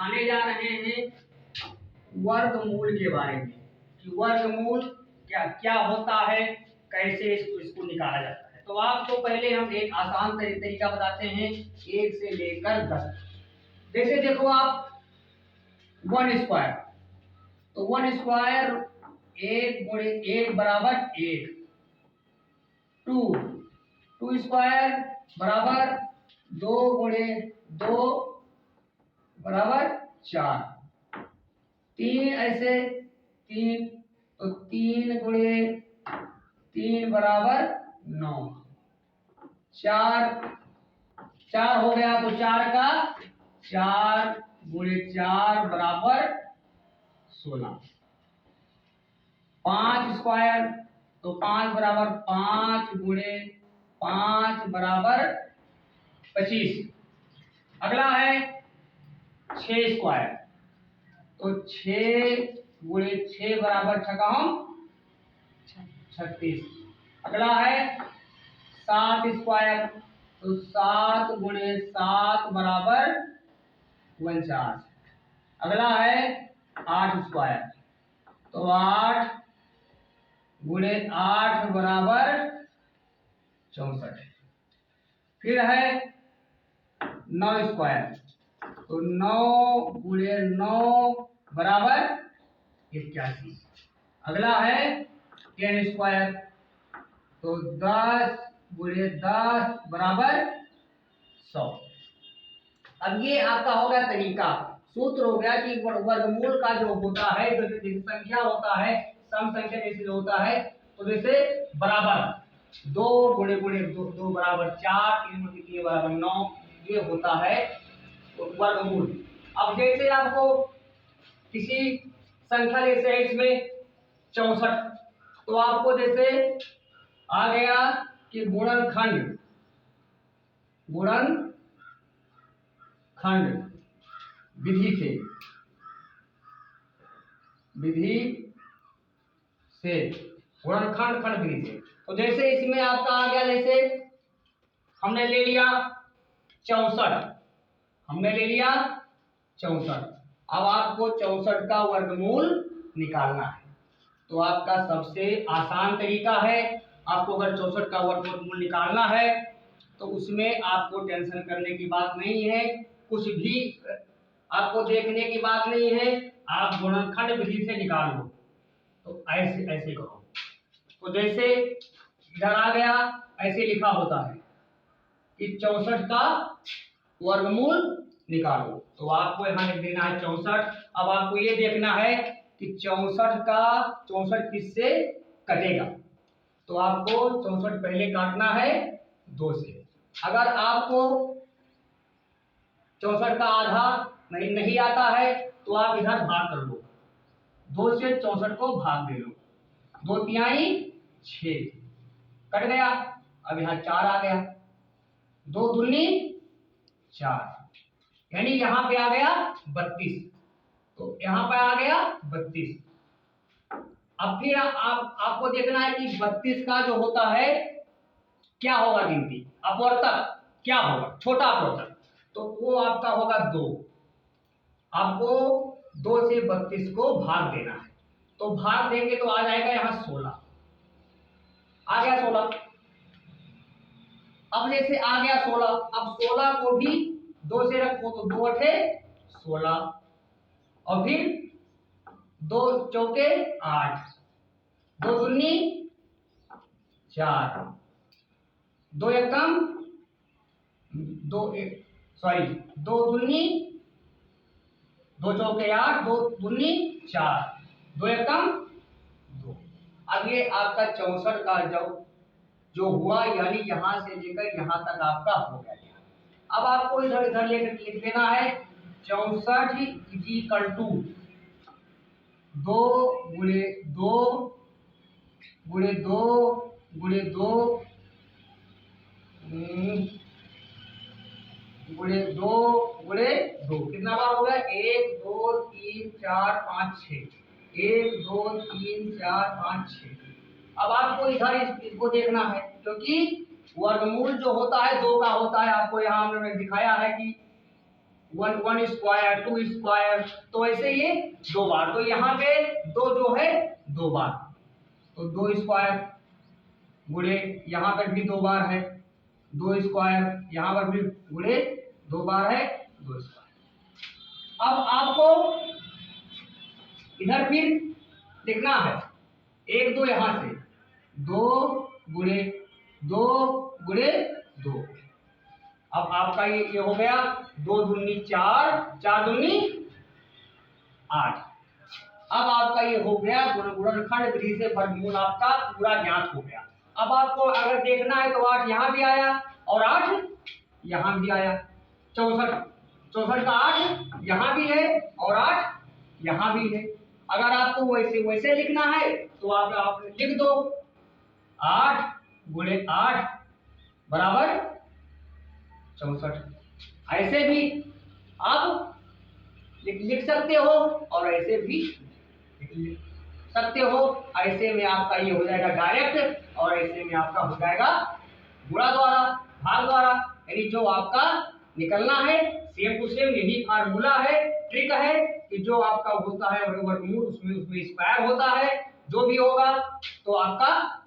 दिखाने जा रहे हैं वर्गमूल के बारे में कि वर्गमूल क्या क्या होता है, कैसे इसको निकाला जाता है। तो आपको पहले हम एक आसान तरीका बताते हैं 1 से लेकर 10। जैसे देखो आप 1 स्क्वायर, तो 1 स्क्वायर 1 गुणे 1 बराबर 1। 2 स्क्वायर बराबर 2 गुणे 2 बराबर 4। 3 ऐसे 3, तो 3 गुणे 3 बराबर 9। 4 हो गया, तो 4 गुणे 4 बराबर 16। 5 स्क्वायर, तो 5 बराबर 5 गुणे 5 बराबर 25। अगला है 6 स्क्वायर, तो 6 गुणे 6 बराबर 36। अगला है 7 स्क्वायर, तो 7 गुणे 7 बराबर 49। अगला है 8 स्क्वायर, तो 8 गुणे 8 बराबर 64। फिर है 9 स्क्वायर, तो 9 गुणे 9 बराबर 81। अगला है 10 स्क्वायर, तो 10 गुणे 10 बराबर 100। अब ये आपका हो गया तरीका, सूत्र हो गया कि वर्गमूल का जो होता है, जैसे संख्या होता है, सम संख्या जैसे जो होता है, तो जैसे बराबर 2 गुणे गुणे 2 बराबर 4, 3 गुणे 3 बराबर 9, ये होता है वर्गमूल। अब जैसे आपको किसी संख्या जैसे है इसमें 64, तो आपको जैसे आ गया कि गुणनखंड विधि से गुणनखंड विधि से, तो जैसे इसमें आपका आ गया, जैसे हमने ले लिया 64। अब आपको 64 का वर्गमूल निकालना है। तो आपका सबसे आसान तरीका है, आपको अगर 64 का वर्गमूल निकालना है तो उसमें आपको टेंशन करने की बात नहीं है, कुछ भी आपको देखने की बात नहीं है, आप गुणनखंड विधि से निकाल लो। तो ऐसे करो, तो जैसे इधर आ गया, ऐसे लिखा होता है कि 64 का वर्गमूल निकालो। तो आपको यहाँ लिख देना है 64। अब आपको ये देखना है कि 64 किससे कटेगा, तो आपको 64 पहले काटना है 2 से। अगर आपको 64 का आधा नहीं आता है, तो आप इधर भाग कर लो, 2 से 64 को भाग दे लो, 2 तिहाई 6 कट गया। अब यहाँ 4 आ गया, 2 दूनी 4, यानी यहाँ पे आ गया 32, तो यहाँ पे आ गया 32। अब फिर आपको देखना है कि 32 का जो होता है क्या होगा गिनती, अपवर्तक क्या होगा, छोटा अपवर्तक, तो वो आपका होगा 2। आपको 2 से 32 को भाग देना है, तो भाग देंगे तो आ जाएगा यहाँ 16, आ गया 16। अब जैसे आ गया 16, अब 16 को भी 2 से रखो, तो 2 अठे 16, और फिर 2 चौके 8, 2 दूनी 4, 2 एकम 2 दूनी 2 चौके 8, 2 दूनी 4, 2 एकम 2। अब ये आपका 64 का जो हुआ, यानी यहां से लेकर यहां तक आपका हो गया। अब आपको इधर लेकर लिख देना है 64 इक्वल टू 2 गुणे 2 गुणे 2 गुणे 2 गुणे 2 गुणे 2, कितना बार हो गया, 1 2 3 4 5 6, 1 2 3 4 5 6। अब आपको इधर इसको देखना है, क्योंकि वर्गमूल जो होता है 2 का होता है। आपको यहाँ हमने दिखाया है कि वन स्क्वायर, टू स्क्वायर, तो ऐसे ये 2 बार, तो यहाँ पे 2 जो है 2 बार, तो 2 स्क्वायर गुणे यहाँ पर भी 2 बार है, 2 स्क्वायर यहाँ पर भी गुणे 2 बार है, 2 स्क्वायर। अब आपको इधर फिर लिखना है 1 2 यहाँ से 2 गुणे 2 गुणे 2। अब आपका ये हो गया 2 दूनी 4, 4 दूनी 8। अब आपका ये हो गया गुणनखंड विधि से वर्गमूल आपका पूरा ज्ञात हो गया। अब आपको अगर देखना है तो 8 यहाँ भी आया और 8 यहाँ भी आया, 64 का 8 यहाँ भी है और 8 यहाँ भी है। अगर आपको वैसे लिखना है तो आप लिख दो 8 गुणे 8 बराबर 64। ऐसे भी आप लिख सकते हो और ऐसे भी लिख सकते हो। ऐसे में आपका ये हो जाएगा डायरेक्ट और ऐसे में आपका हो जाएगा गुणा द्वारा भाग द्वारा, यानी जो आपका निकलना है सेम टू सेम यही फार्मूला है, ट्रिक है कि जो आपका होता है वर्गमूल उसमें स्क्वायर होता है, जो भी होगा तो आपका